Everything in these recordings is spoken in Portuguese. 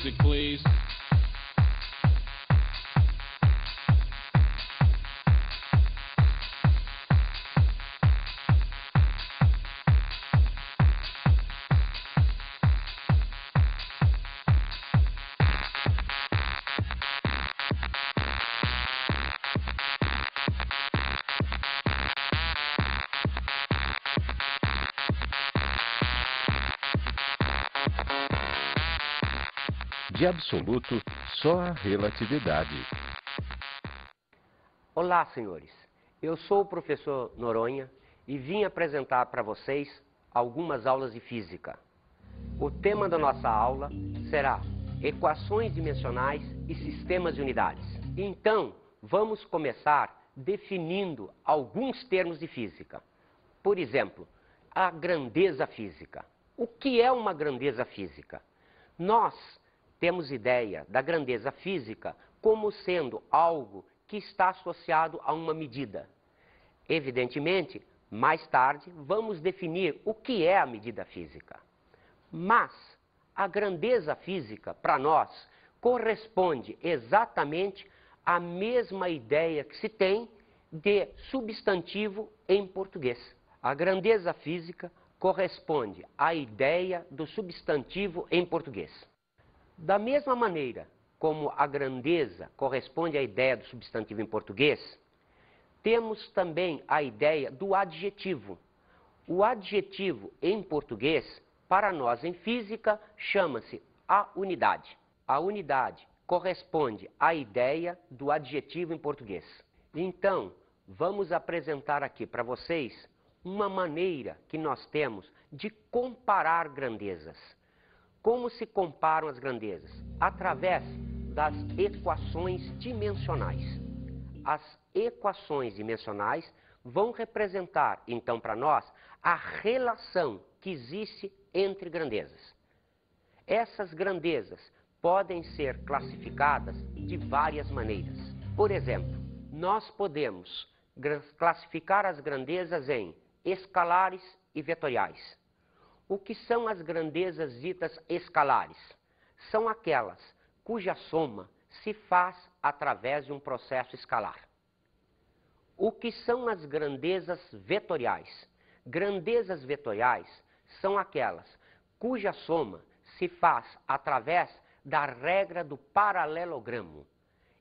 music, please. De absoluto, só a relatividade. Olá, senhores. Eu sou o professor Noronha e vim apresentar para vocês algumas aulas de física. O tema da nossa aula será equações dimensionais e sistemas de unidades. Então, vamos começar definindo alguns termos de física. Por exemplo, a grandeza física. O que é uma grandeza física? Nós temos ideia da grandeza física como sendo algo que está associado a uma medida. Evidentemente, mais tarde, vamos definir o que é a medida física. Mas a grandeza física, para nós, corresponde exatamente à mesma ideia que se tem de substantivo em português. A grandeza física corresponde à ideia do substantivo em português. Da mesma maneira como a grandeza corresponde à ideia do substantivo em português, temos também a ideia do adjetivo. O adjetivo em português, para nós em física, chama-se a unidade. A unidade corresponde à ideia do adjetivo em português. Então, vamos apresentar aqui para vocês uma maneira que nós temos de comparar grandezas. Como se comparam as grandezas? Através das equações dimensionais. As equações dimensionais vão representar, então, para nós, a relação que existe entre grandezas. Essas grandezas podem ser classificadas de várias maneiras. Por exemplo, nós podemos classificar as grandezas em escalares e vetoriais. O que são as grandezas ditas escalares? São aquelas cuja soma se faz através de um processo escalar. O que são as grandezas vetoriais? Grandezas vetoriais são aquelas cuja soma se faz através da regra do paralelogramo.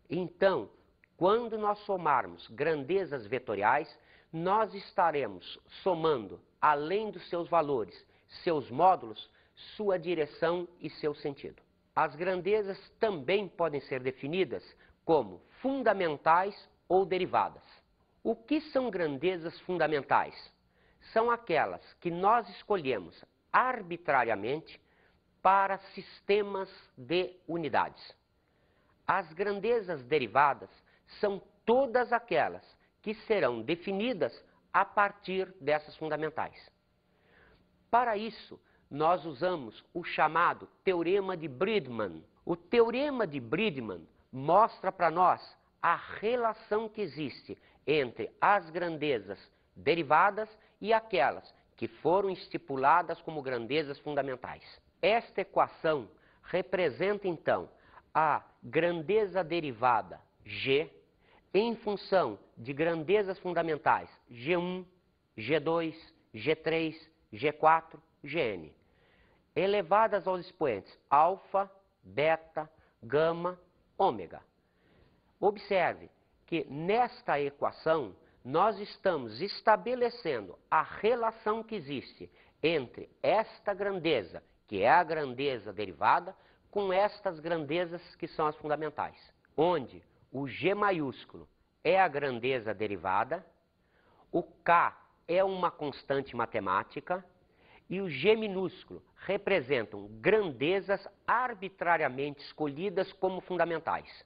Então, quando nós somarmos grandezas vetoriais, nós estaremos somando, além dos seus valores, seus módulos, sua direção e seu sentido. As grandezas também podem ser definidas como fundamentais ou derivadas. O que são grandezas fundamentais? São aquelas que nós escolhemos arbitrariamente para sistemas de unidades. As grandezas derivadas são todas aquelas que serão definidas a partir dessas fundamentais. Para isso, nós usamos o chamado Teorema de Bridgman. O Teorema de Bridgman mostra para nós a relação que existe entre as grandezas derivadas e aquelas que foram estipuladas como grandezas fundamentais. Esta equação representa, então, a grandeza derivada G em função de grandezas fundamentais G1, G2, G3, G4, Gn, elevadas aos expoentes alfa, beta, gama, ômega. Observe que nesta equação nós estamos estabelecendo a relação que existe entre esta grandeza, que é a grandeza derivada, com estas grandezas que são as fundamentais, onde o G maiúsculo é a grandeza derivada, o K é uma constante matemática e o G minúsculo representam grandezas arbitrariamente escolhidas como fundamentais.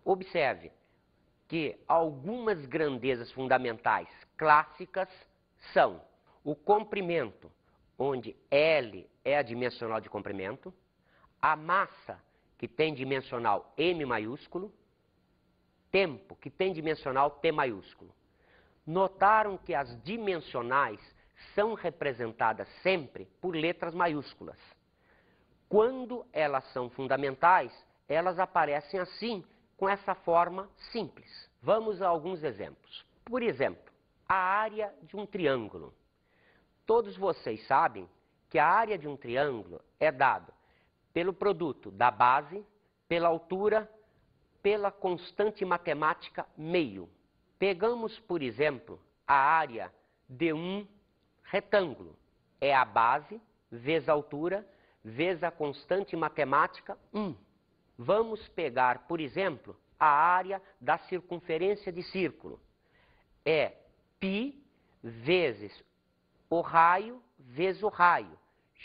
Observe que algumas grandezas fundamentais clássicas são o comprimento, onde L é a dimensional de comprimento, a massa, que tem dimensional M maiúsculo, tempo, que tem dimensional T maiúsculo. Notaram que as dimensionais são representadas sempre por letras maiúsculas. Quando elas são fundamentais, elas aparecem assim, com essa forma simples. Vamos a alguns exemplos. Por exemplo, a área de um triângulo. Todos vocês sabem que a área de um triângulo é dada pelo produto da base, pela altura, pela constante matemática meio. Pegamos, por exemplo, a área de um retângulo. É a base vezes a altura vezes a constante matemática 1. Vamos pegar, por exemplo, a área da circunferência de círculo. É π vezes o raio vezes o raio.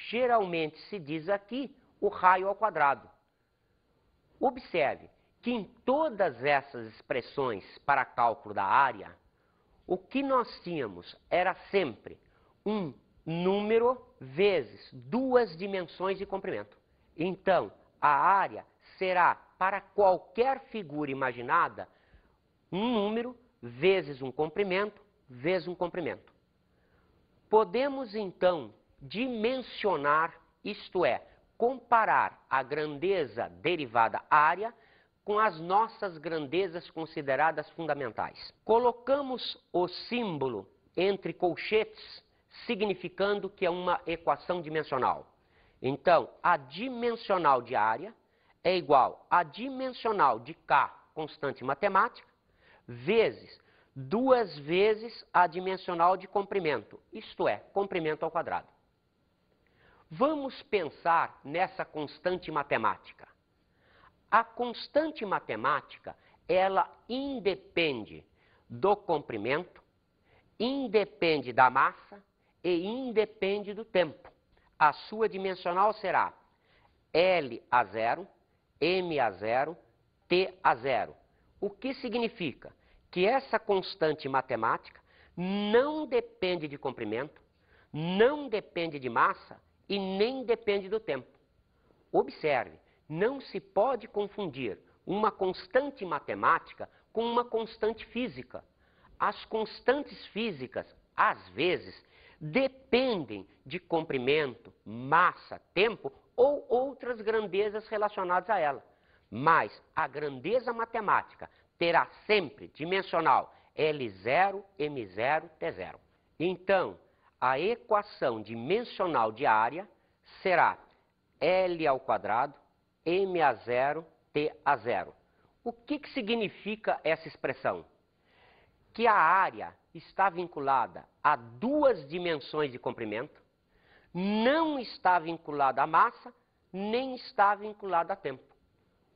Geralmente se diz aqui o raio ao quadrado. Observe que em todas essas expressões para cálculo da área, o que nós tínhamos era sempre um número vezes duas dimensões de comprimento. Então, a área será, para qualquer figura imaginada, um número vezes um comprimento vezes um comprimento. Podemos, então, dimensionar, isto é, comparar a grandeza derivada área com as nossas grandezas consideradas fundamentais. Colocamos o símbolo entre colchetes, significando que é uma equação dimensional. Então, a dimensional de área é igual a dimensional de K, constante matemática, vezes 2 vezes a dimensional de comprimento, isto é, comprimento ao quadrado. Vamos pensar nessa constante matemática. A constante matemática, ela independe do comprimento, independe da massa e independe do tempo. A sua dimensional será L a 0, M a 0, T a 0. O que significa? Que essa constante matemática não depende de comprimento, não depende de massa e nem depende do tempo. Observe, não se pode confundir uma constante matemática com uma constante física. As constantes físicas, às vezes, dependem de comprimento, massa, tempo ou outras grandezas relacionadas a ela. Mas a grandeza matemática terá sempre dimensional L0, M0, T0. Então, a equação dimensional de área será L ao quadrado, M a 0, T a 0. O que significa essa expressão? Que a área está vinculada a duas dimensões de comprimento, não está vinculada à massa, nem está vinculada a tempo.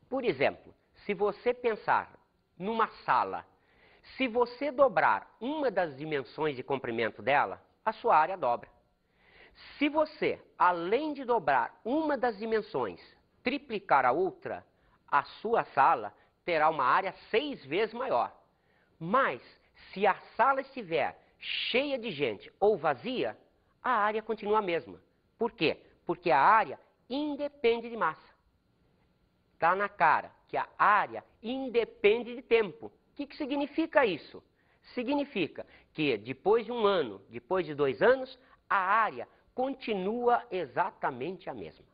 Por exemplo, se você pensar numa sala, se você dobrar uma das dimensões de comprimento dela, a sua área dobra. Se você, além de dobrar uma das dimensões, triplicar a outra, a sua sala terá uma área 6 vezes maior. Mas, se a sala estiver cheia de gente ou vazia, a área continua a mesma. Por quê? Porque a área independe de massa. Está na cara que a área independe de tempo. O que significa isso? Significa que depois de um ano, depois de 2 anos, a área continua exatamente a mesma.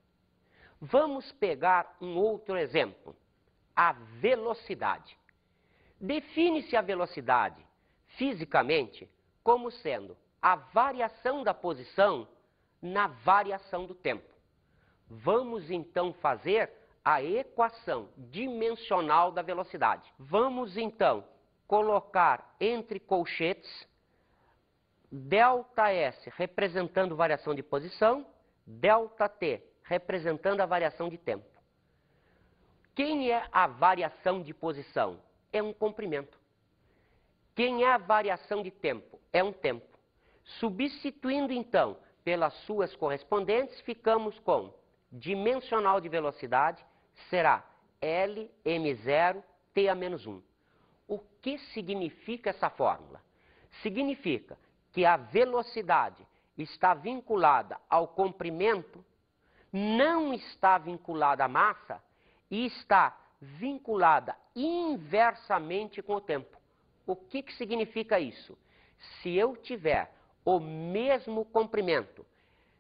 Vamos pegar um outro exemplo, a velocidade. Define-se a velocidade, fisicamente, como sendo a variação da posição na variação do tempo. Vamos então fazer a equação dimensional da velocidade. Vamos então colocar entre colchetes ΔS representando variação de posição, ΔT representando a variação de tempo. Quem é a variação de posição? É um comprimento. Quem é a variação de tempo? É um tempo. Substituindo então pelas suas correspondentes, ficamos com dimensional de velocidade será L M0 T a menos 1. O que significa essa fórmula? Significa que a velocidade está vinculada ao comprimento, não está vinculada à massa e está vinculada inversamente com o tempo. O que significa isso? Se eu tiver o mesmo comprimento,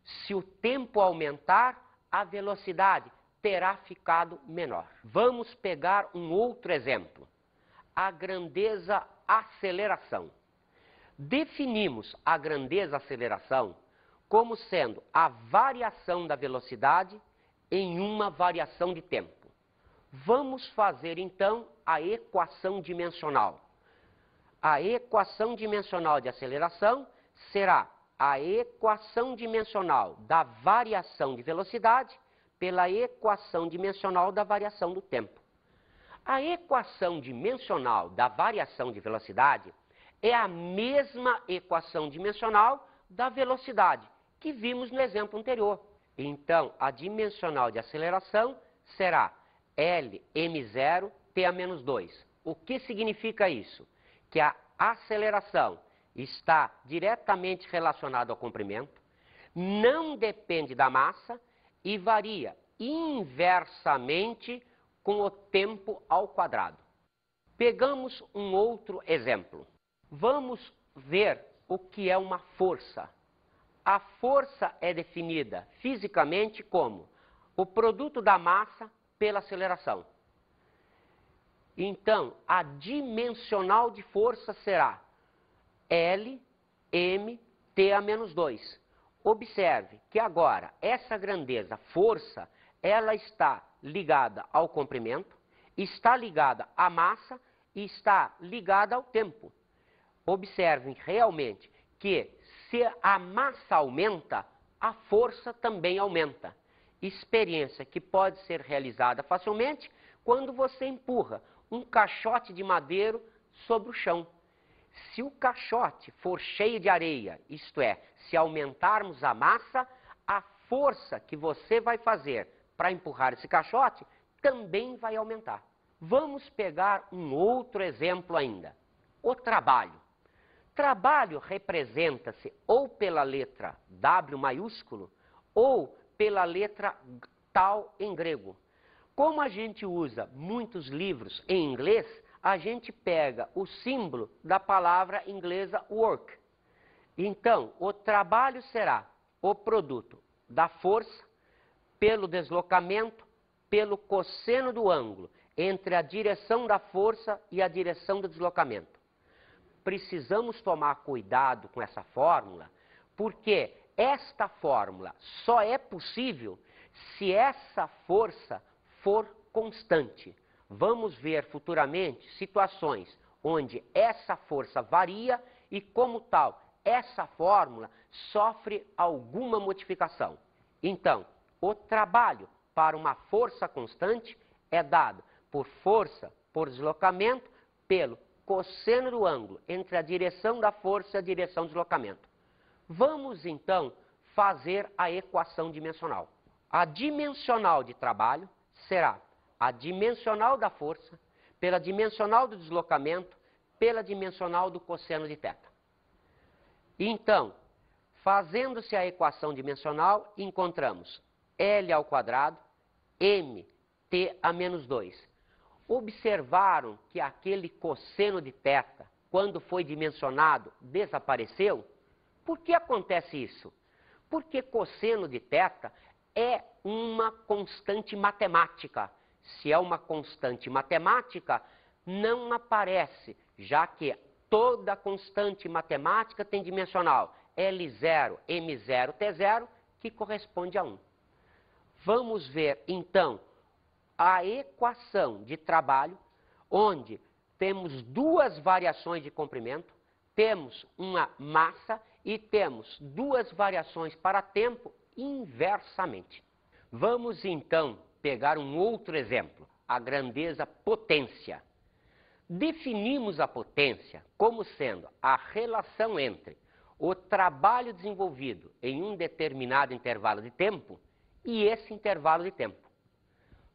se o tempo aumentar, a velocidade terá ficado menor. Vamos pegar um outro exemplo. A grandeza aceleração. Definimos a grandeza aceleração como sendo a variação da velocidade em uma variação de tempo. Vamos fazer então a equação dimensional. A equação dimensional de aceleração será a equação dimensional da variação de velocidade pela equação dimensional da variação do tempo. A equação dimensional da variação de velocidade é a mesma equação dimensional da velocidade que vimos no exemplo anterior. Então, a dimensional de aceleração será Lm0 T-2. O que significa isso? Que a aceleração está diretamente relacionada ao comprimento, não depende da massa e varia inversamente com o tempo ao quadrado. Pegamos um outro exemplo. Vamos ver o que é uma força. A força é definida fisicamente como o produto da massa pela aceleração. Então, a dimensional de força será Lm T-2. Observe que agora essa grandeza, força, ela está ligada ao comprimento, está ligada à massa e está ligada ao tempo. Observem realmente que se a massa aumenta, a força também aumenta. Experiência que pode ser realizada facilmente quando você empurra um caixote de madeira sobre o chão. Se o caixote for cheio de areia, isto é, se aumentarmos a massa, a força que você vai fazer para empurrar esse caixote também vai aumentar. Vamos pegar um outro exemplo ainda. O trabalho. Trabalho representa-se ou pela letra W maiúsculo ou pela letra tal em grego. Como a gente usa muitos livros em inglês, a gente pega o símbolo da palavra inglesa work. Então, o trabalho será o produto da força pelo deslocamento, pelo cosseno do ângulo entre a direção da força e a direção do deslocamento. Precisamos tomar cuidado com essa fórmula, porque esta fórmula só é possível se essa força for constante. Vamos ver futuramente situações onde essa força varia e, como tal, essa fórmula sofre alguma modificação. Então, o trabalho para uma força constante é dado por força por deslocamento pelo cosseno do ângulo entre a direção da força e a direção do deslocamento. Vamos, então, fazer a equação dimensional. A dimensional de trabalho será a dimensional da força pela dimensional do deslocamento pela dimensional do cosseno de θ. Então, fazendo-se a equação dimensional, encontramos L ao quadrado, M, T a menos 2. Observaram que aquele cosseno de θ, quando foi dimensionado, desapareceu? Por que acontece isso? Porque cosseno de θ é uma constante matemática. Se é uma constante matemática, não aparece, já que toda constante matemática tem dimensional L0, M0, T0, que corresponde a 1. Vamos ver, então, a equação de trabalho, onde temos duas variações de comprimento, temos uma massa e temos duas variações para tempo inversamente. Vamos, então, pegar um outro exemplo, a grandeza potência. Definimos a potência como sendo a relação entre o trabalho desenvolvido em um determinado intervalo de tempo e esse intervalo de tempo.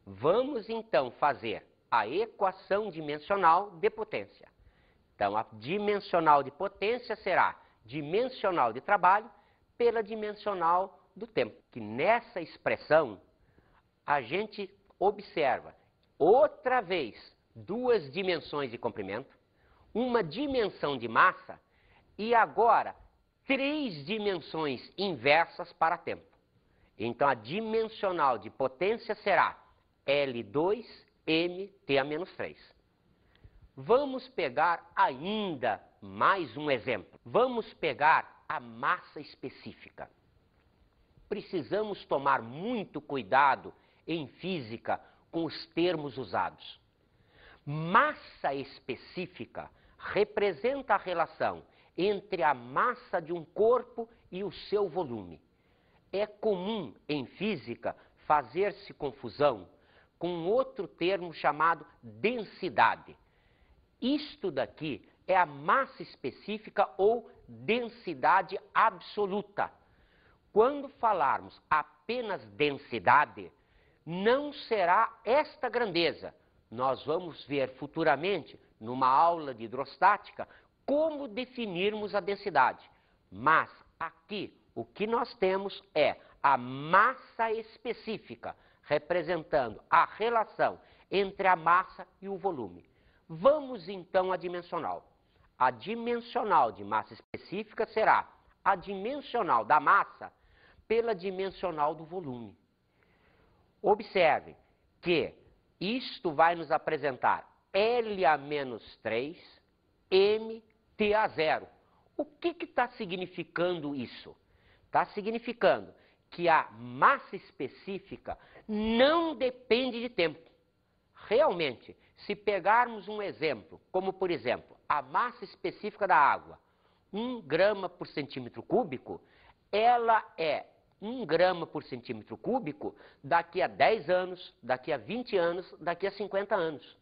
Vamos, então, fazer a equação dimensional de potência. Então, a dimensional de potência será dimensional de trabalho pela dimensional do tempo. Que nessa expressão, a gente observa, outra vez, duas dimensões de comprimento, uma dimensão de massa e agora 3 dimensões inversas para tempo. Então, a dimensional de potência será L2mt-3. Vamos pegar ainda mais um exemplo. Vamos pegar a massa específica. Precisamos tomar muito cuidado em física com os termos usados. Massa específica representa a relação entre a massa de um corpo e o seu volume. É comum em física fazer-se confusão com outro termo chamado densidade. Isto daqui é a massa específica ou densidade absoluta. Quando falarmos apenas densidade, não será esta grandeza. Nós vamos ver futuramente, numa aula de hidrostática, como definirmos a densidade. Mas aqui o que nós temos é a massa específica, representando a relação entre a massa e o volume. Vamos então à dimensional. A dimensional de massa específica será a dimensional da massa pela dimensional do volume. Observe que isto vai nos apresentar L a menos 3, mt a 0. O que está significando isso? Está significando que a massa específica não depende de tempo. Realmente, se pegarmos um exemplo, como por exemplo, a massa específica da água, 1 grama por centímetro cúbico, ela é 1 grama por centímetro cúbico daqui a 10 anos, daqui a 20 anos, daqui a 50 anos.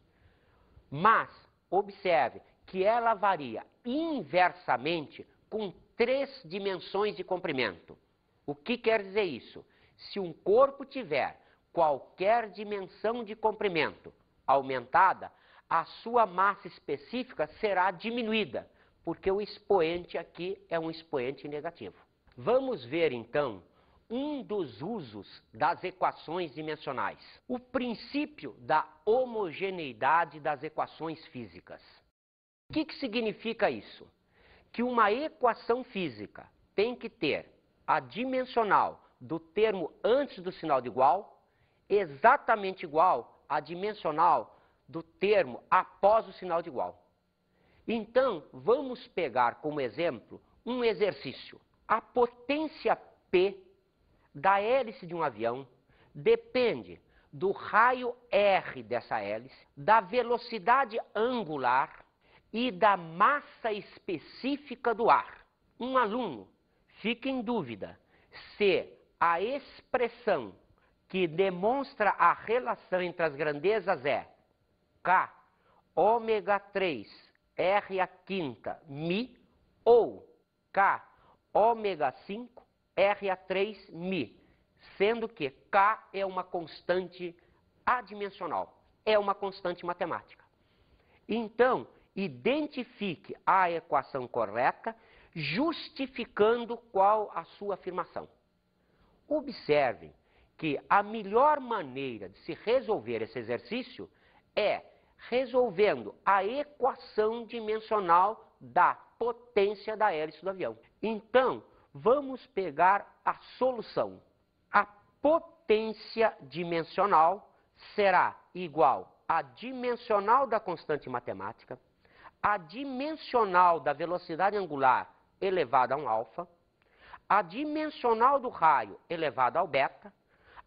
Mas, observe que ela varia inversamente com 3 dimensões de comprimento. O que quer dizer isso? Se um corpo tiver qualquer dimensão de comprimento aumentada, a sua massa específica será diminuída, porque o expoente aqui é um expoente negativo. Vamos ver então um dos usos das equações dimensionais. O princípio da homogeneidade das equações físicas. O que significa isso? Que uma equação física tem que ter a dimensional do termo antes do sinal de igual exatamente igual à dimensional do termo após o sinal de igual. Então, vamos pegar como exemplo um exercício. A potência P da hélice de um avião depende do raio R dessa hélice, da velocidade angular e da massa específica do ar. Um aluno fica em dúvida se a expressão que demonstra a relação entre as grandezas é K ômega 3 R a quinta mi ou K ômega 5 R a 3 mi, sendo que K é uma constante adimensional, é uma constante matemática. Então, identifique a equação correta, justificando qual a sua afirmação. Observem que a melhor maneira de se resolver esse exercício é resolvendo a equação dimensional da potência da hélice do avião. Então, vamos pegar a solução. A potência dimensional será igual à dimensional da constante matemática, a dimensional da velocidade angular elevada a um alfa, a dimensional do raio elevada ao beta,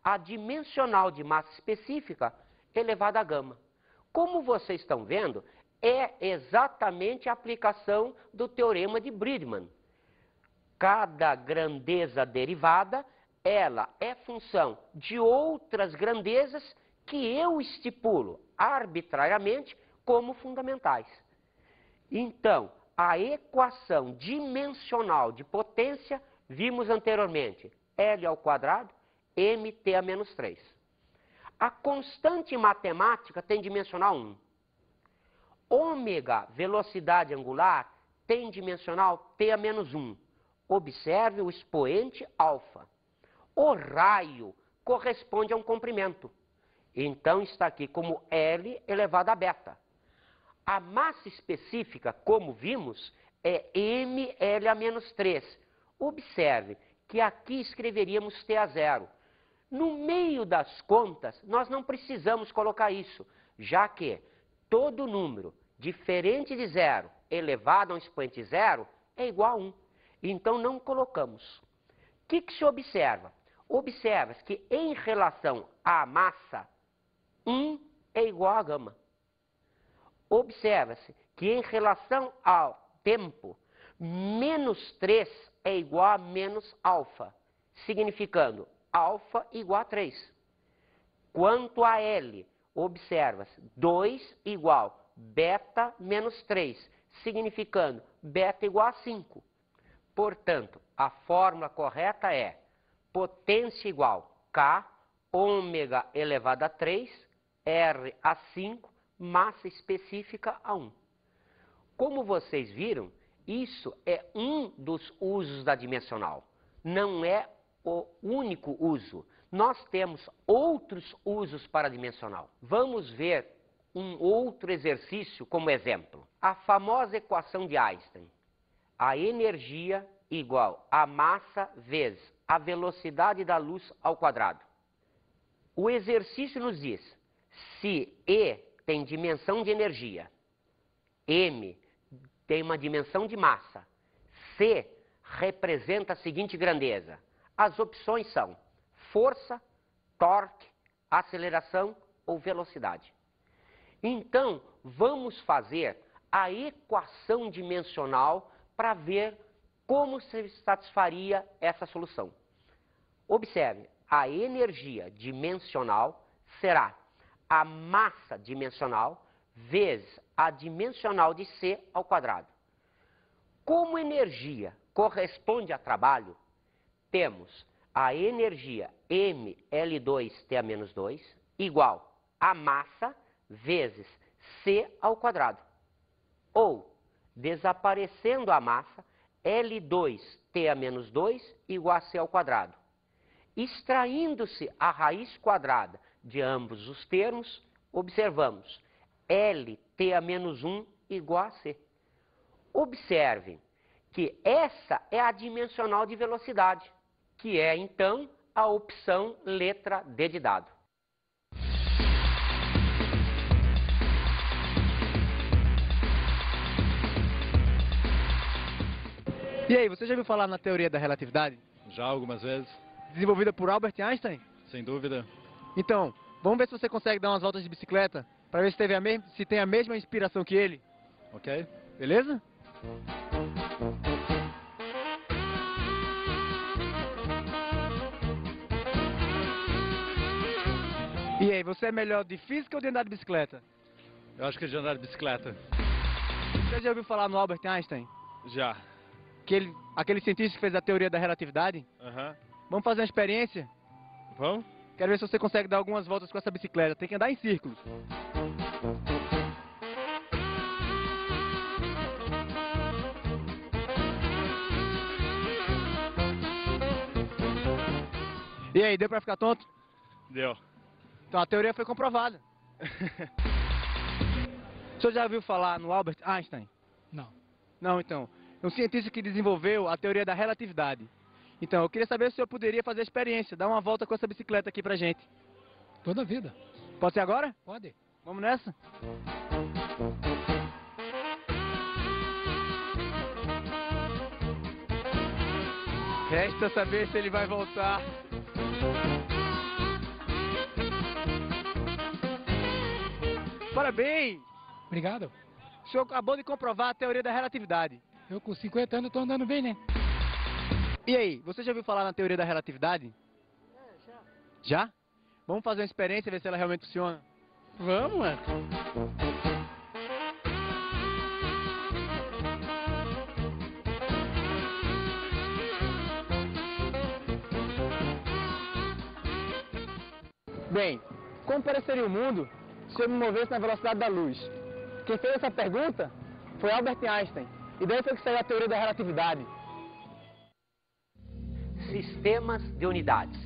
a dimensional de massa específica elevada a gama. Como vocês estão vendo, é exatamente a aplicação do teorema de Bridgman. Cada grandeza derivada, ela é função de outras grandezas que eu estipulo arbitrariamente como fundamentais. Então, a equação dimensional de potência, vimos anteriormente, L ao quadrado, mt a menos 3. A constante matemática tem dimensional 1. Ômega, velocidade angular, tem dimensional t a menos 1. Observe o expoente alfa. O raio corresponde a um comprimento. Então está aqui como L elevado a beta. A massa específica, como vimos, é mL a menos 3. Observe que aqui escreveríamos T a 0, No meio das contas, nós não precisamos colocar isso, já que todo número diferente de zero elevado a um expoente zero é igual a 1. Então, não colocamos. O que se observa? Observa-se que em relação à massa, 1 é igual a gama. Observa-se que em relação ao tempo, menos 3 é igual a menos alfa, significando alfa igual a 3. Quanto a L, observa-se 2 igual beta menos 3, significando beta igual a 5. Portanto, a fórmula correta é potência igual K, ômega elevado a 3, R a 5, massa específica a 1. Como vocês viram, isso é um dos usos da dimensional. Não é o único uso. Nós temos outros usos para a dimensional. Vamos ver um outro exercício como exemplo. A famosa equação de Einstein. A energia igual a massa vezes a velocidade da luz ao quadrado. O exercício nos diz, se E tem dimensão de energia, M tem uma dimensão de massa, C representa a seguinte grandeza. As opções são força, torque, aceleração ou velocidade. Então, vamos fazer a equação dimensional para ver como se satisfaria essa solução. Observe, a energia dimensional será a massa dimensional vezes a dimensional de C ao quadrado. Como energia corresponde a trabalho, temos a energia mL2T-2 igual a massa vezes C ao quadrado. Ou, desaparecendo a massa, L2T-2 igual a C ao quadrado. Extraindo-se a raiz quadrada de ambos os termos, observamos LT-1 igual a C. Observem que essa é a dimensional de velocidade, que é, então, a opção letra D de dado. E aí, você já ouviu falar na teoria da relatividade? Já algumas vezes, Desenvolvida por Albert Einstein? sem dúvida. Então, vamos ver se você consegue dar umas voltas de bicicleta, para ver se tem a mesma inspiração que ele. Ok? Beleza? E aí, você é melhor de física ou de andar de bicicleta? Eu acho que é de andar de bicicleta. Você já ouviu falar no Albert Einstein? Já. Aquele cientista que fez a teoria da relatividade? Aham. Vamos fazer uma experiência? Vamos? Quero ver se você consegue dar algumas voltas com essa bicicleta. Tem que andar em círculos. E aí, deu pra ficar tonto? Deu. Então a teoria foi comprovada. O senhor já ouviu falar no Albert Einstein? Não. Não, então. É um cientista que desenvolveu a teoria da relatividade. Então, eu queria saber se o senhor poderia fazer a experiência, dar uma volta com essa bicicleta aqui pra gente. Toda a vida. Pode ser agora? Pode. Vamos nessa? Resta saber se ele vai voltar. Parabéns! Obrigado. O senhor acabou de comprovar a teoria da relatividade. Eu com 50 anos estou andando bem, né? E aí, você já ouviu falar na teoria da relatividade? Já. Já? Vamos fazer uma experiência e ver se ela realmente funciona. Vamos, mano. Bem, como pareceria o mundo se eu me movesse na velocidade da luz? Quem fez essa pergunta foi Albert Einstein. E daí foi que saiu a teoria da relatividade. Sistemas de unidades.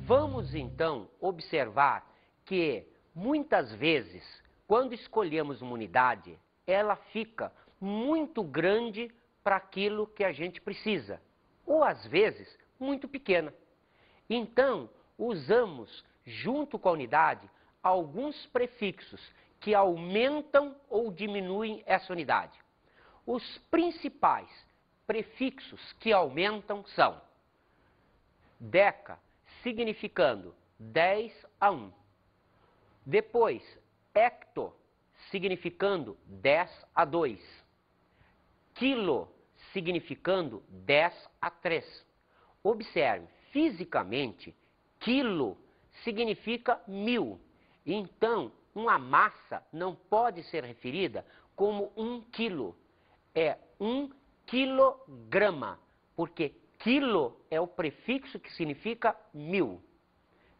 Vamos então observar que muitas vezes, quando escolhemos uma unidade, ela fica muito grande para aquilo que a gente precisa, ou às vezes muito pequena. Então, usamos, junto com a unidade, alguns prefixos que aumentam ou diminuem essa unidade. Os principais prefixos que aumentam são deca, significando 10 a 1. Depois, hecto, significando 10 a 2. Quilo, significando 10 a 3. Observe, fisicamente, quilo significa 1000. Então, uma massa não pode ser referida como 1 quilo. É 1 quilograma, porque quilo é o prefixo que significa 1000.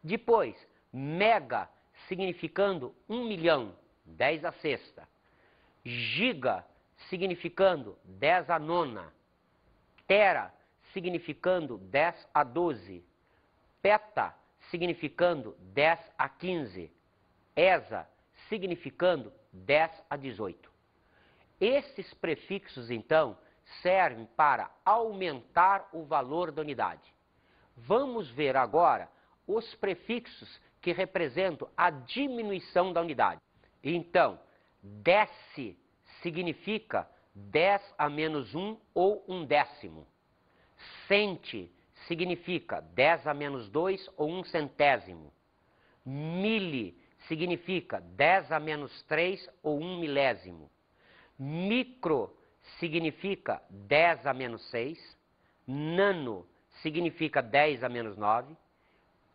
Depois, mega, significando 1 milhão, 10 a sexta. Giga, significando 10 a nona. Tera, significando 10 a 12. Peta, significando 10 a 15. Esa, significando 10 a 18. Esses prefixos, então, servem para aumentar o valor da unidade. Vamos ver agora os prefixos que representam a diminuição da unidade. Então, desce significa 10 a menos 1 ou 1/10. Cente significa 10 a menos 2 ou 1/100. Mille significa 10 a menos 3 ou 1/1000. Micro significa 10 a menos 6. Nano significa 10 a menos 9.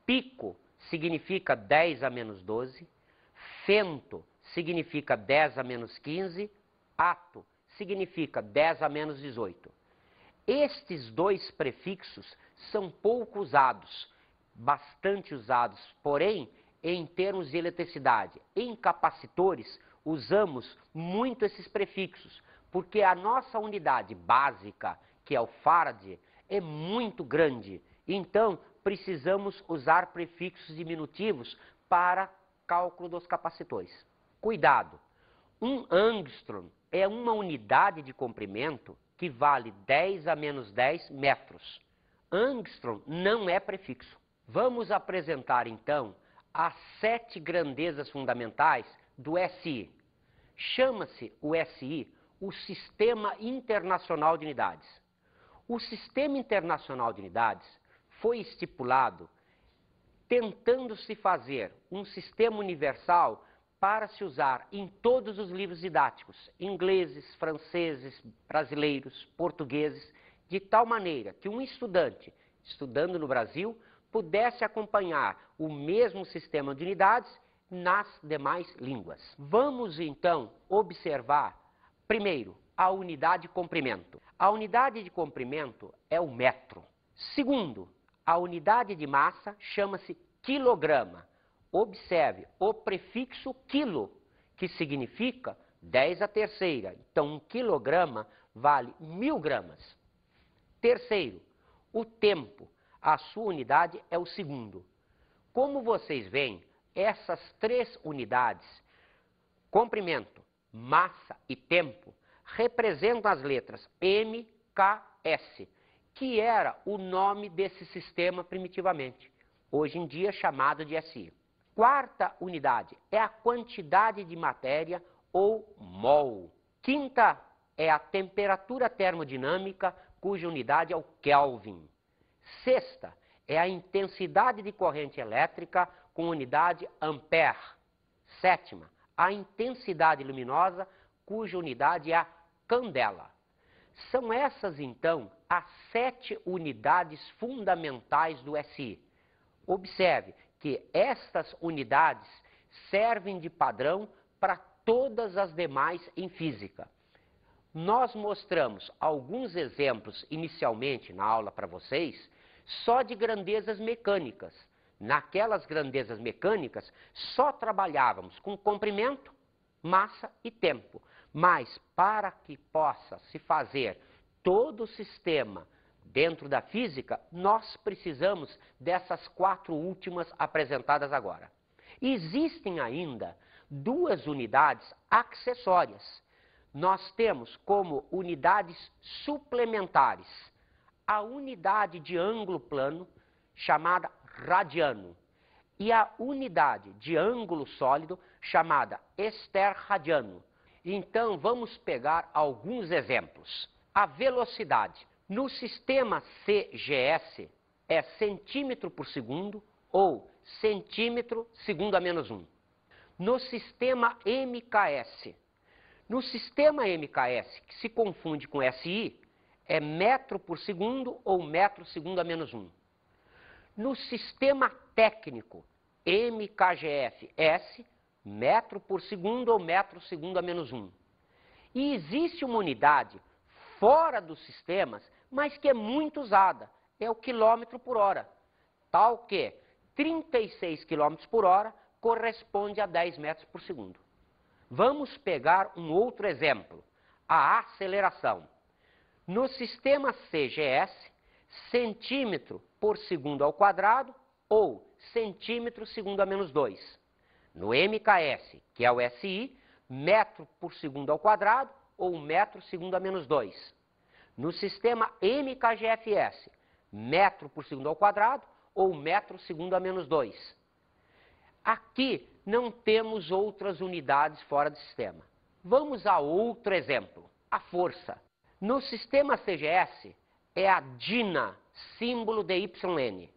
Pico significa 10 a menos 12. Fento significa 10 a menos 15. Ato significa 10 a menos 18. Estes dois prefixos são pouco usados, bastante usados, porém, em termos de eletricidade. Em capacitores, usamos muito esses prefixos, porque a nossa unidade básica, que é o farad, é muito grande. Então, precisamos usar prefixos diminutivos para cálculo dos capacitores. Cuidado! Um angstrom é uma unidade de comprimento que vale 10 a menos 10 metros. Angstrom não é prefixo. Vamos apresentar, então, as 7 grandezas fundamentais do SI. Chama-se o SI o Sistema Internacional de Unidades. O Sistema Internacional de Unidades foi estipulado tentando-se fazer um sistema universal para se usar em todos os livros didáticos, ingleses, franceses, brasileiros, portugueses, de tal maneira que um estudante, estudando no Brasil, pudesse acompanhar o mesmo sistema de unidades nas demais línguas. Vamos, então, observar, primeiro, a unidade de comprimento. A unidade de comprimento é o metro. Segundo, a unidade de massa chama-se quilograma. Observe o prefixo quilo, que significa 10 a terceira. Então, 1 quilograma vale 1000 gramas. Terceiro, o tempo. A sua unidade é o segundo. Como vocês veem, essas 3 unidades, comprimento, massa e tempo, representam as letras M, K, S, que era o nome desse sistema primitivamente, hoje em dia chamado de SI. Quarta unidade é a quantidade de matéria ou mol. Quinta é a temperatura termodinâmica, cuja unidade é o Kelvin. Sexta é a intensidade de corrente elétrica com unidade ampere. Sétima, a intensidade luminosa, cuja unidade é a candela. São essas, então, as 7 unidades fundamentais do SI. Observe que estas unidades servem de padrão para todas as demais em física. Nós mostramos alguns exemplos inicialmente na aula para vocês, só de grandezas mecânicas. Naquelas grandezas mecânicas, só trabalhávamos com comprimento, massa e tempo. Mas para que possa se fazer todo o sistema dentro da física, nós precisamos dessas 4 últimas apresentadas agora. Existem ainda 2 unidades acessórias. Nós temos como unidades suplementares a unidade de ângulo plano, chamada radiano. E a unidade de ângulo sólido chamada esterradiano. Então, vamos pegar alguns exemplos. A velocidade no sistema CGS é centímetro por segundo ou centímetro segundo a menos 1. No sistema MKS. No sistema MKS, que se confunde com SI, é metro por segundo ou metro segundo a menos 1. No sistema técnico MKGF-S, metro por segundo ou metro segundo a menos 1. E existe uma unidade fora dos sistemas, mas que é muito usada, é o quilômetro por hora. Tal que 36 km por hora corresponde a 10 metros por segundo. Vamos pegar um outro exemplo, a aceleração. No sistema CGS, centímetro por segundo ao quadrado ou centímetro segundo a menos 2. No MKS, que é o SI, metro por segundo ao quadrado ou metro segundo a menos 2. No sistema MKGFS, metro por segundo ao quadrado ou metro segundo a menos 2. Aqui não temos outras unidades fora do sistema. Vamos a outro exemplo, a força. No sistema CGS é a Dina, símbolo de YN.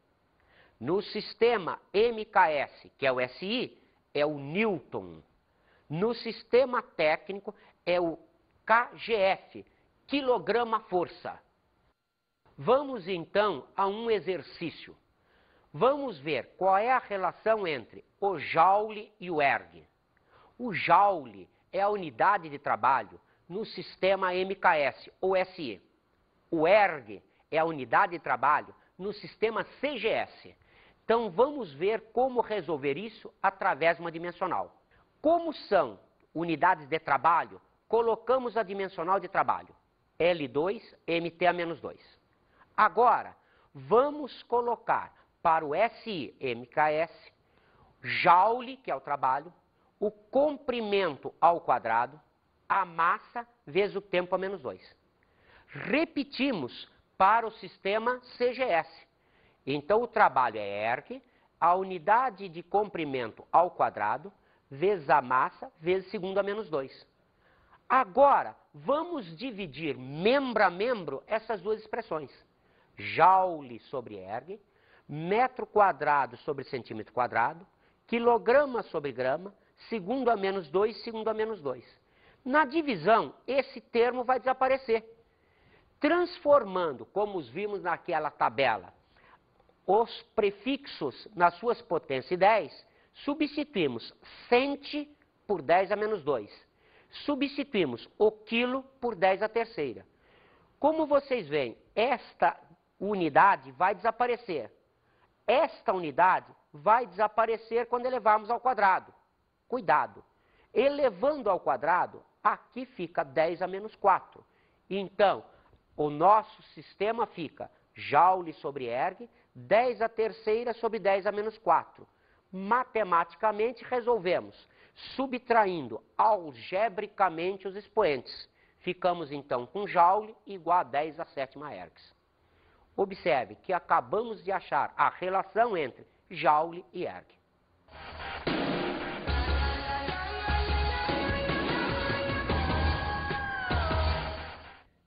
No sistema MKS, que é o SI, é o Newton. No sistema técnico é o KGF, quilograma-força. Vamos então a um exercício. Vamos ver qual é a relação entre o Joule e o erg. O Joule é a unidade de trabalho no sistema MKS ou SI. O erg é a unidade de trabalho no sistema CGS. Então vamos ver como resolver isso através de uma dimensional. Como são unidades de trabalho, colocamos a dimensional de trabalho. L2, MT a menos 2. Agora, vamos colocar para o SI, MKS, Joule, que é o trabalho, o comprimento ao quadrado, a massa vezes o tempo a menos 2. Repetimos para o sistema CGS. Então, o trabalho é erg, a unidade de comprimento ao quadrado, vezes a massa, vezes segundo a menos 2. Agora, vamos dividir membro a membro essas duas expressões. Joule sobre erg, metro quadrado sobre centímetro quadrado, quilograma sobre grama, segundo a menos 2, segundo a menos 2. Na divisão, esse termo vai desaparecer. Transformando, como os vimos naquela tabela, os prefixos nas suas potências 10, substituímos centi por 10 a menos 2. Substituímos o quilo por 10 a terceira. Como vocês veem, esta unidade vai desaparecer. Esta unidade vai desaparecer quando elevarmos ao quadrado. Cuidado! Elevando ao quadrado, aqui fica 10 a menos 4. Então, o nosso sistema fica Joule sobre erg, 10 a terceira sobre 10 a menos 4. Matematicamente, resolvemos, subtraindo algebricamente os expoentes. Ficamos, então, com Joule igual a 10 a sétima ergs. Observe que acabamos de achar a relação entre Joule e erg.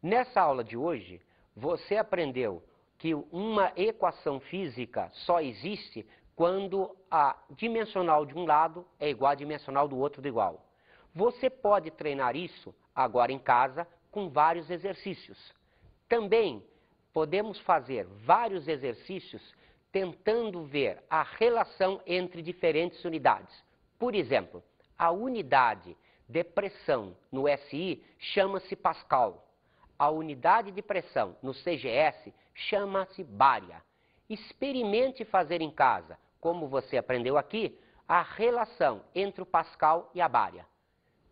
Nessa aula de hoje, você aprendeu que uma equação física só existe quando a dimensional de um lado é igual à dimensional do outro do igual. Você pode treinar isso agora em casa com vários exercícios. Também podemos fazer vários exercícios tentando ver a relação entre diferentes unidades. Por exemplo, a unidade de pressão no SI chama-se Pascal. A unidade de pressão no CGS chama-se bária. Experimente fazer em casa, como você aprendeu aqui, a relação entre o Pascal e a bária.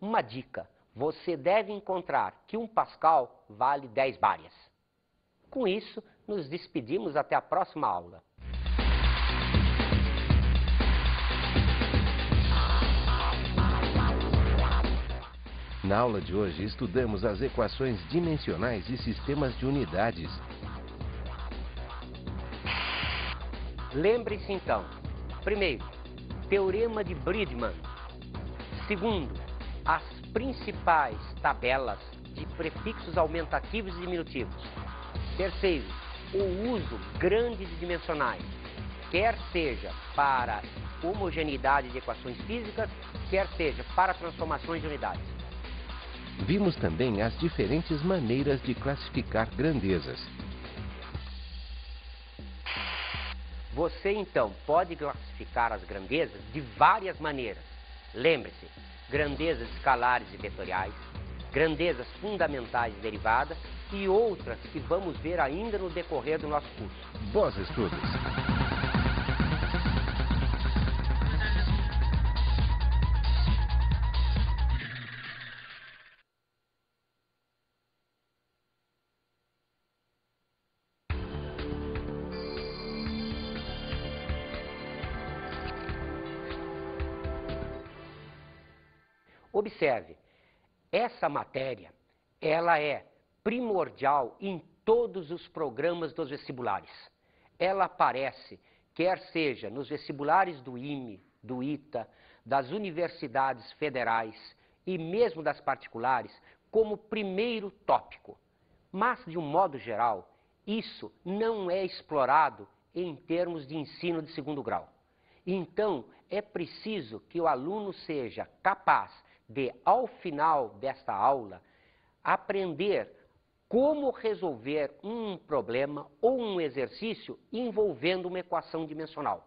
Uma dica, você deve encontrar que 1 Pascal vale 10 bárias. Com isso, nos despedimos até a próxima aula. Na aula de hoje, estudamos as equações dimensionais e sistemas de unidades. Lembre-se então, primeiro, Teorema de Bridgman. Segundo, as principais tabelas de prefixos aumentativos e diminutivos. Terceiro, o uso grande de dimensionais, quer seja para homogeneidade de equações físicas, quer seja para transformações de unidades. Vimos também as diferentes maneiras de classificar grandezas. Você, então, pode classificar as grandezas de várias maneiras. Lembre-se, grandezas escalares e vetoriais, grandezas fundamentais e derivadas e outras que vamos ver ainda no decorrer do nosso curso. Bons estudos! Observe, essa matéria, ela é primordial em todos os programas dos vestibulares. Ela aparece, quer seja nos vestibulares do IME, do ITA, das universidades federais e mesmo das particulares, como primeiro tópico. Mas, de um modo geral, isso não é explorado em termos de ensino de segundo grau. Então, é preciso que o aluno seja capaz de, ao final desta aula, aprender como resolver um problema ou um exercício envolvendo uma equação dimensional.